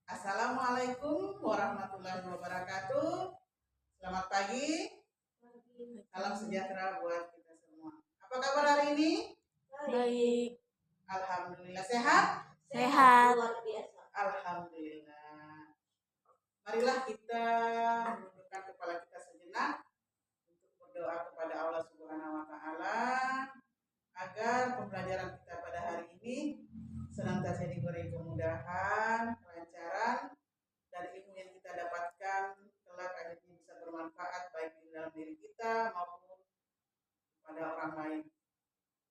Assalamualaikum warahmatullahi wabarakatuh. Selamat pagi, salam sejahtera buat kita semua. Apa kabar hari ini? Baik. Alhamdulillah sehat? Sehat. Luar biasa. Alhamdulillah. Marilah kita menundukkan kepala kita sejenak untuk berdoa kepada Allah Subhanahu wa taala agar pembelajaran kita pada hari ini senantiasa diberi kemudahan, kelancaran, dan ilmu yang kita dapatkan kelak akhirnya bisa bermanfaat baik di dalam diri kita maupun kepada orang lain.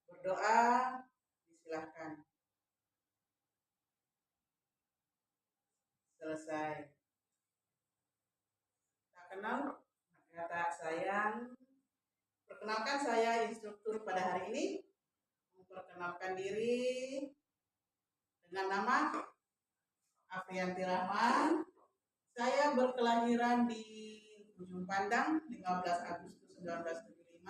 Berdoa disilahkan. Selesai. Tak kenal, kata sayang. Perkenalkan, saya instruktur pada hari ini. Memperkenalkan diri dengan nama Afriyanti Rahman. Saya berkelahiran di Ujung Pandang 15 Agustus 1975.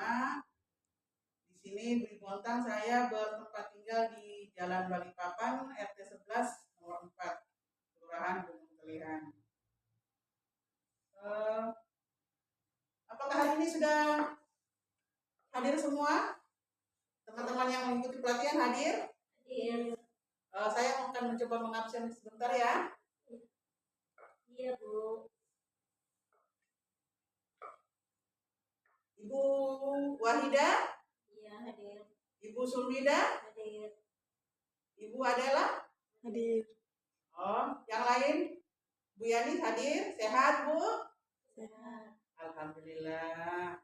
Di sini di Bontang saya bertempat tinggal di Jalan Balikpapan RT 11 nomor 4 Kelurahan Gunung Kelihan. Apakah hari ini sudah hadir semua? Teman-teman yang mengikuti pelatihan hadir? Hadir. Saya akan mencoba mengabsen sebentar ya. Iya, Bu. Ibu Wahida? Iya, hadir. Ibu Sulmida? Hadir. Ibu Adela? Hadir. Oh, yang lain? Bu Yani hadir? Sehat, Bu? Sehat. Alhamdulillah.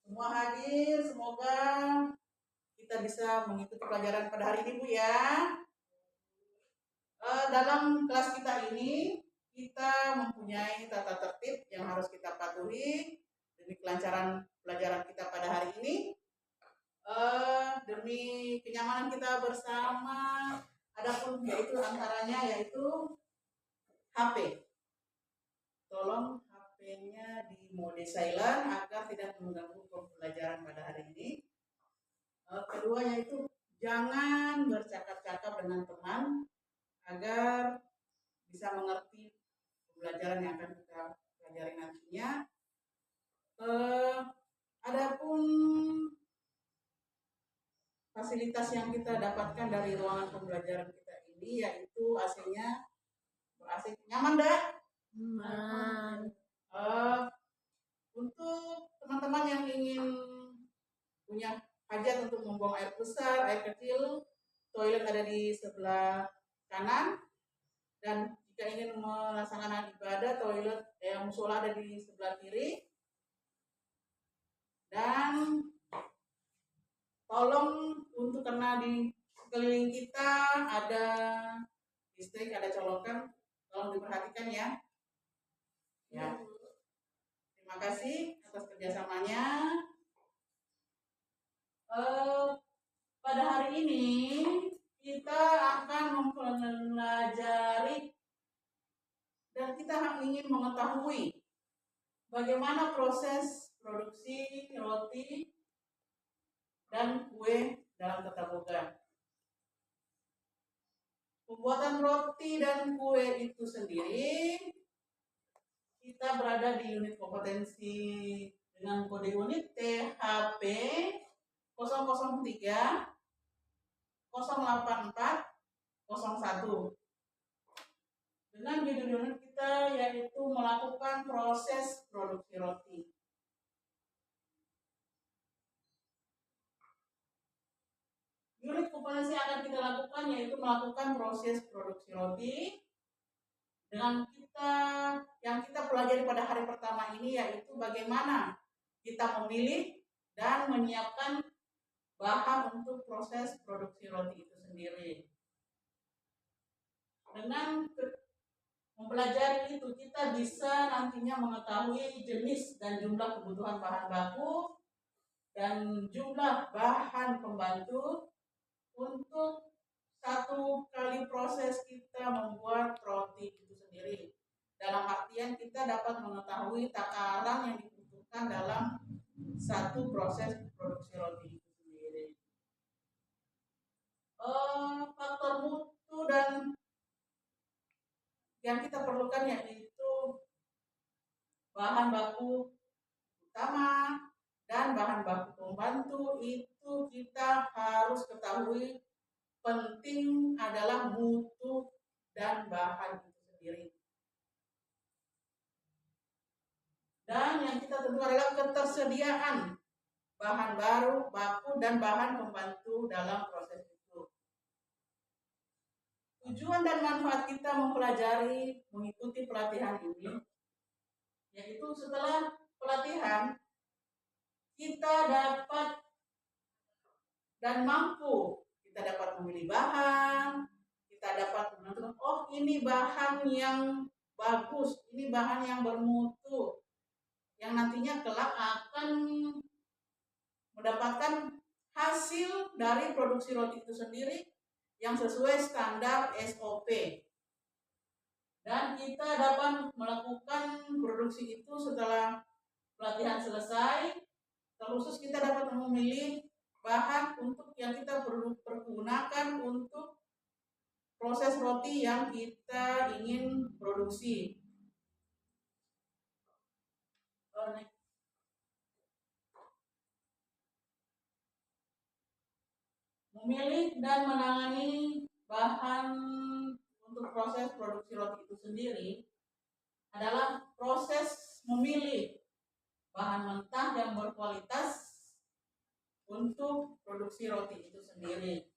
Semua hadir, semoga kita bisa mengikuti pelajaran pada hari ini, Bu ya. Dalam kelas kita ini, kita mempunyai tata tertib yang harus kita patuhi demi kelancaran pelajaran kita pada hari ini. Demi kenyamanan kita bersama, adapun yaitu antaranya yaitu HP. Tolong HP-nya di mode silent agar tidak mengganggu pembelajaran pada hari ini. Kedua yaitu jangan bercakap-cakap dengan teman agar bisa mengerti pembelajaran yang akan kita pelajari nantinya. Adapun fasilitas yang kita dapatkan dari ruangan pembelajaran kita ini yaitu AC-nya ber-AC. Nyaman dah? Aman. Untuk teman-teman yang ingin punya hajat untuk membuang air besar, air kecil, toilet ada di sebelah kanan, dan jika ingin melaksanakan ibadah, toilet musola ada di sebelah kiri. Dan tolong untuk karena di sekeliling kita ada listrik, ada colokan, tolong diperhatikan ya. Ya. Terima kasih atas kerjasamanya. Pada hari ini kita akan mempelajari dan kita ingin mengetahui bagaimana proses produksi roti dan kue dalam tata boga. Pembuatan roti dan kue itu sendiri kita berada di unit kompetensi dengan kode unit THP 003 084 01. Dengan judul unit kita yaitu melakukan proses produksi roti. Unit kompetensi yang akan kita lakukan yaitu melakukan proses produksi roti. Dengan yang kita pelajari pada hari pertama ini yaitu bagaimana kita memilih dan menyiapkan bahan untuk proses produksi roti itu sendiri. Dengan mempelajari itu kita bisa nantinya mengetahui jenis dan jumlah kebutuhan bahan baku dan jumlah bahan pembantu untuk satu kali proses kita membuat roti itu sendiri. Dalam artian kita dapat mengetahui takaran yang dibutuhkan dalam satu proses produksi roti itu sendiri. Faktor mutu dan yang kita perlukan yaitu bahan baku utama dan bahan baku pembantu. Itu kita harus ketahui, penting adalah mutu dan bahan itu sendiri. Dan yang kita tentu adalah ketersediaan bahan baku dan bahan pembantu dalam proses itu. Tujuan dan manfaat kita mempelajari, mengikuti pelatihan ini, yaitu setelah pelatihan kita dapat dan mampu, kita dapat memilih bahan, kita dapat menentukan, oh ini bahan yang bagus, ini bahan yang bermutu, yang nantinya kelak akan mendapatkan hasil dari produksi roti itu sendiri yang sesuai standar SOP. Dan kita dapat melakukan produksi itu setelah pelatihan selesai. Terkhusus kita dapat memilih bahan untuk yang kita pergunakan untuk proses roti yang kita ingin produksi. Memilih dan menangani bahan untuk proses produksi roti itu sendiri adalah proses memilih bahan mentah yang berkualitas untuk produksi roti itu sendiri.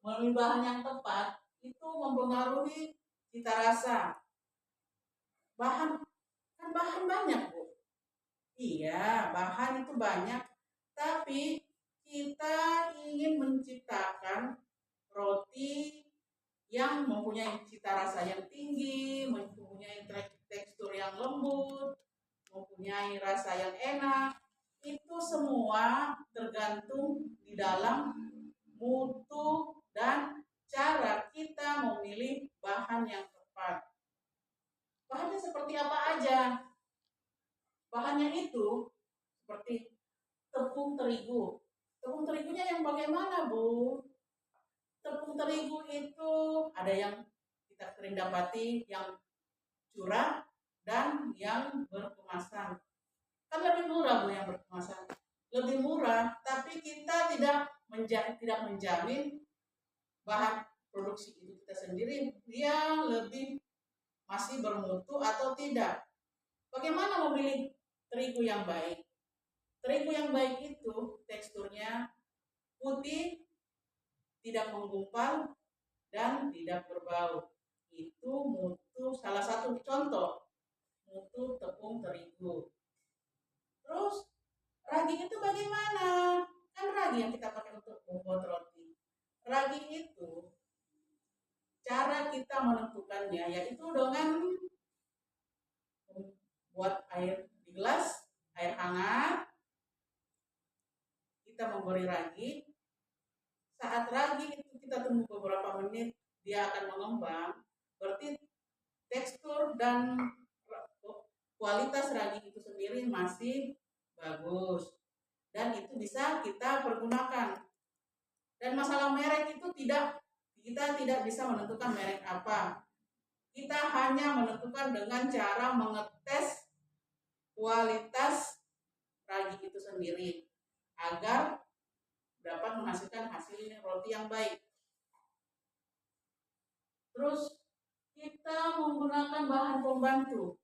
Memilih bahan yang tepat itu mempengaruhi cita rasa. Bahan banyak, Bu. Iya, bahan itu banyak, tapi kita ingin menciptakan roti yang mempunyai cita rasa yang tinggi, mempunyai tekstur yang lembut, mempunyai rasa yang enak. Itu semua tergantung di dalam mutu dan cara kita memilih bahan yang tepat. Bahannya seperti apa aja? Bahannya itu seperti tepung terigu. Tepung terigunya yang bagaimana, Bu? Tepung terigu itu ada yang kita sering dapati yang curah dan yang berkemasan. Kan lebih murah, Bu, yang berkemasan. Lebih murah, tapi kita tidak menjamin bahan produksi itu kita sendiri dia lebih masih bermutu atau tidak. Bagaimana memilih terigu yang baik? Terigu yang baik itu teksturnya putih, tidak menggumpal, dan tidak berbau. Itu mutu, salah satu contoh mutu tepung terigu. Terus ragi itu bagaimana? Kan ragi yang kita pakai untuk membuat roti. Ragi itu cara kita menentukannya yaitu dengan buat air di gelas, air hangat, kita memberi ragi. Saat ragi itu kita tunggu beberapa menit, dia akan mengembang. Berarti tekstur dan kualitas ragi itu sendiri masih bagus. Dan itu bisa kita pergunakan. Dan masalah merek itu kita tidak bisa menentukan merek apa. Kita hanya menentukan dengan cara mengetes kualitas ragi itu sendiri agar dapat menghasilkan hasil roti yang baik. Terus kita menggunakan bahan pembantu.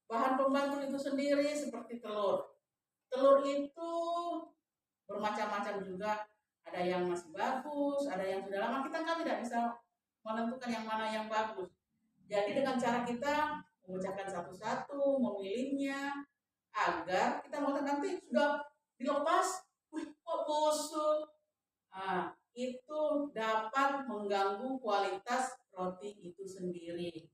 Bahan pembantu itu sendiri seperti telur. Telur itu bermacam-macam juga. Ada yang masih bagus, ada yang sudah lama. Kita kan tidak bisa menentukan yang mana yang bagus. Jadi dengan cara kita memecahkan satu-satu, memilihnya, agar kita mau nanti sudah dilepas, kok busuk. Nah, itu dapat mengganggu kualitas roti itu sendiri.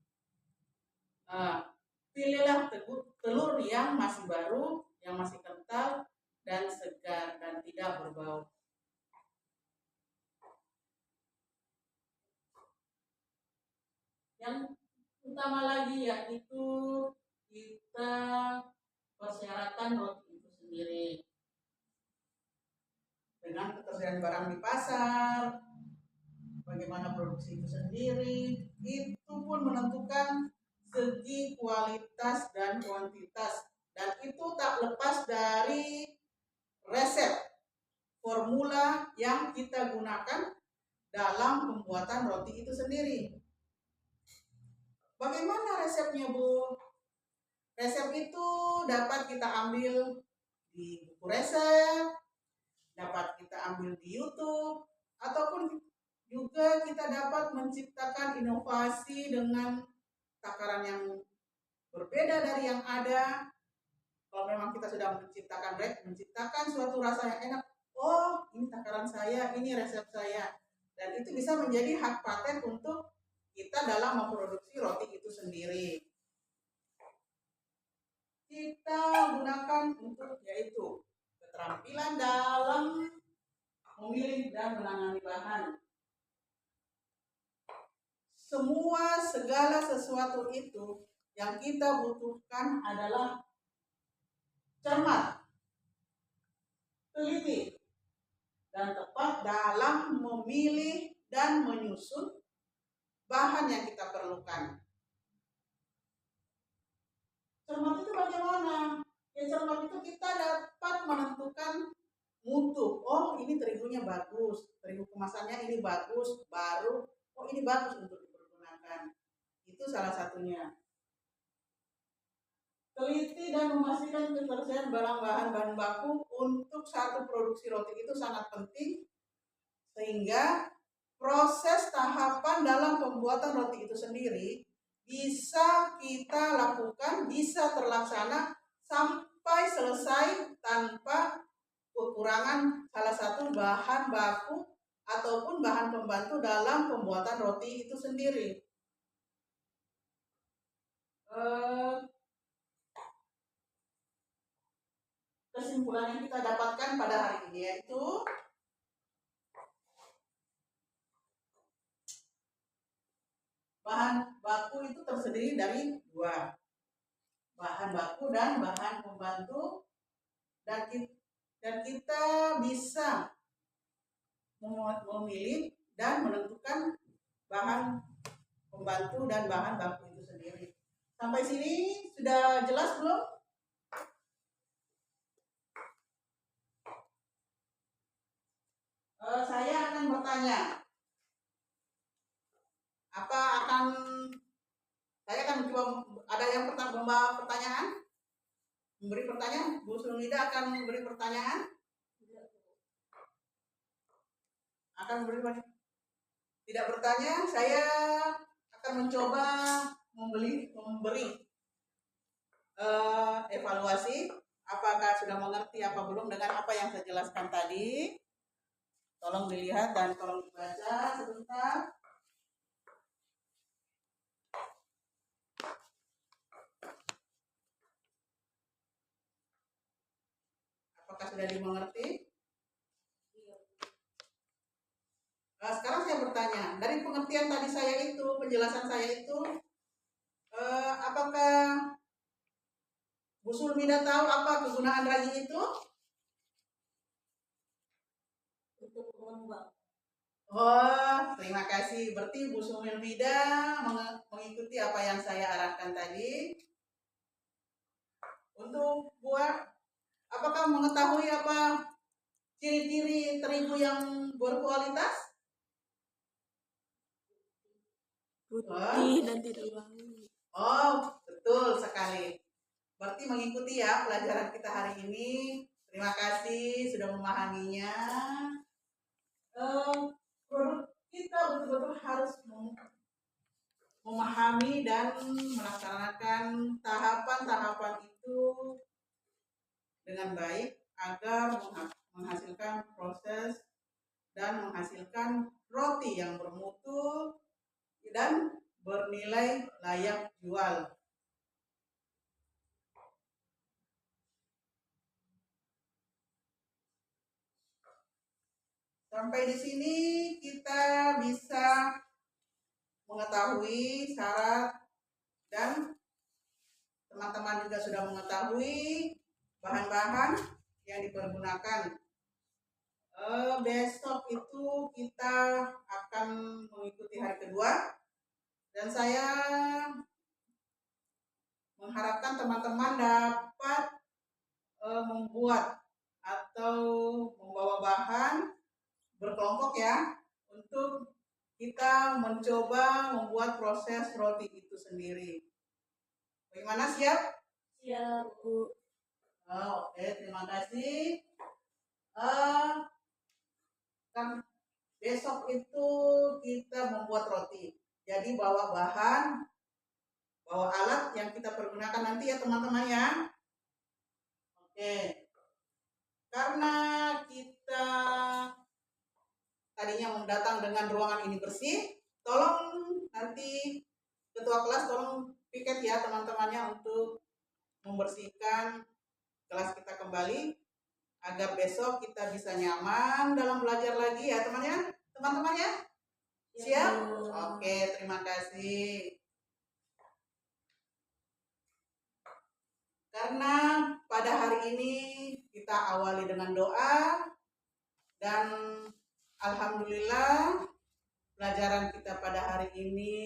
Pilihlah telur yang masih baru, yang masih kental dan segar dan tidak berbau. Yang utama lagi yaitu kita persyaratan roti itu sendiri dengan ketersediaan barang di pasar, bagaimana produksi itu sendiri, itu pun menentukan segi kualitas dan kuantitas, dan itu tak lepas dari resep formula yang kita gunakan dalam pembuatan roti itu sendiri. Bagaimana resepnya, Bu? Resep itu dapat kita ambil di buku resep, dapat kita ambil di YouTube, ataupun juga kita dapat menciptakan inovasi dengan takaran yang berbeda dari yang ada. Kalau memang kita sudah menciptakan suatu rasa yang enak, oh ini takaran saya, ini resep saya, dan itu bisa menjadi hak paten untuk kita dalam memproduksi roti itu sendiri. Kita gunakan untuk yaitu keterampilan dalam memilih dan menangani bahan. Segala sesuatu itu yang kita butuhkan adalah cermat, teliti, dan tepat dalam memilih dan menyusun bahan yang kita perlukan. Cermat itu bagaimana? Ya, cermat itu kita dapat menentukan mutu. Oh, ini terigunya bagus, terigu kemasannya ini bagus, baru. Oh, ini bagus untuk dipergunakan. Itu salah satunya. Teliti dan memastikan ketersediaan barang bahan baku untuk satu produksi roti itu sangat penting, sehingga proses tahapan dalam pembuatan roti itu sendiri bisa kita lakukan, bisa terlaksana sampai selesai tanpa kekurangan salah satu bahan baku ataupun bahan pembantu dalam pembuatan roti itu sendiri. Kesimpulan yang kita dapatkan pada hari ini yaitu bahan baku itu terdiri dari dua, bahan baku dan bahan pembantu, dan kita bisa memilih dan menentukan bahan pembantu dan bahan baku itu sendiri. Sampai sini sudah jelas belum? Saya akan bertanya. Saya akan coba, ada yang membawa pertanyaan? Memberi pertanyaan? Bu Sulmida akan memberi pertanyaan? Akan memberi pertanyaan? Tidak bertanya, saya akan mencoba memberi evaluasi apakah sudah mengerti apa belum dengan apa yang saya jelaskan tadi. Tolong dilihat dan tolong dibaca sebentar. Apakah sudah dimengerti? Nah, sekarang saya bertanya, dari pengertian tadi saya itu, penjelasan saya itu, apakah Bu Sulmida tahu apa kegunaan ragi itu? Untuk mengembang. Oh, terima kasih. Berarti Bu Sulmida mengikuti apa yang saya arahkan tadi. Untuk buat, apakah mengetahui apa ciri-ciri terigu yang berkualitas? Putih dan tidak bau. Oh, betul sekali. Berarti mengikuti ya pelajaran kita hari ini. Terima kasih sudah memahaminya. Kita betul-betul harus memahami dan melaksanakan tahapan-tahapan itu dengan baik agar menghasilkan proses dan menghasilkan roti yang bermutu dan bernilai layak jual. Sampai di sini kita bisa mengetahui syarat, dan teman-teman juga sudah mengetahui bahan-bahan yang dipergunakan Besok itu kita akan mengikuti hari kedua dan saya mengharapkan teman-teman dapat membuat atau membawa bahan berkelompok ya untuk kita mencoba membuat proses roti itu sendiri. Bagaimana, siap? Siap. Bu. Oke, terima kasih. Kan besok itu kita membuat roti. Jadi bawa bahan, bawa alat yang kita pergunakan nanti ya teman-teman ya. Oke. Karena kita tadinya datang dengan ruangan ini bersih, tolong nanti ketua kelas tolong piket ya teman-temannya untuk membersihkan kelas kita kembali agar besok kita bisa nyaman dalam belajar lagi ya teman-teman ya. Siap? Oke, terima kasih. Karena pada hari ini kita awali dengan doa dan alhamdulillah pelajaran kita pada hari ini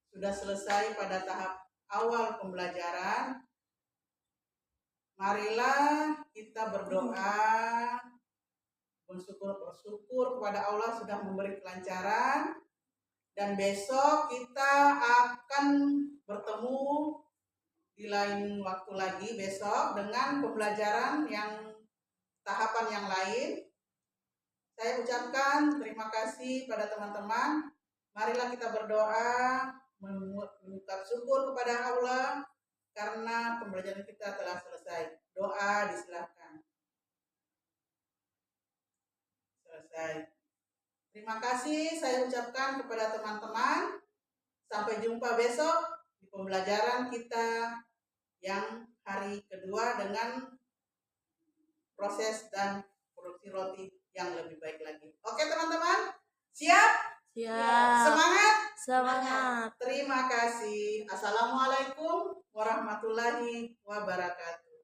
sudah selesai pada tahap awal pembelajaran. Marilah kita berdoa, bersyukur kepada Allah sudah memberi kelancaran dan besok kita akan bertemu di lain waktu lagi besok dengan pembelajaran yang tahapan yang lain. Saya ucapkan terima kasih pada teman-teman. Marilah kita berdoa, mengucap syukur kepada Allah karena pembelajaran kita telah selesai. Doa disilahkan. Selesai. Terima kasih saya ucapkan kepada teman-teman. Sampai jumpa besok di pembelajaran kita yang hari kedua dengan proses dan produksi roti yang lebih baik lagi. Oke teman-teman, siap? Siap. Semangat? Semangat. Terima kasih. Assalamualaikum warahmatullahi wabarakatuh.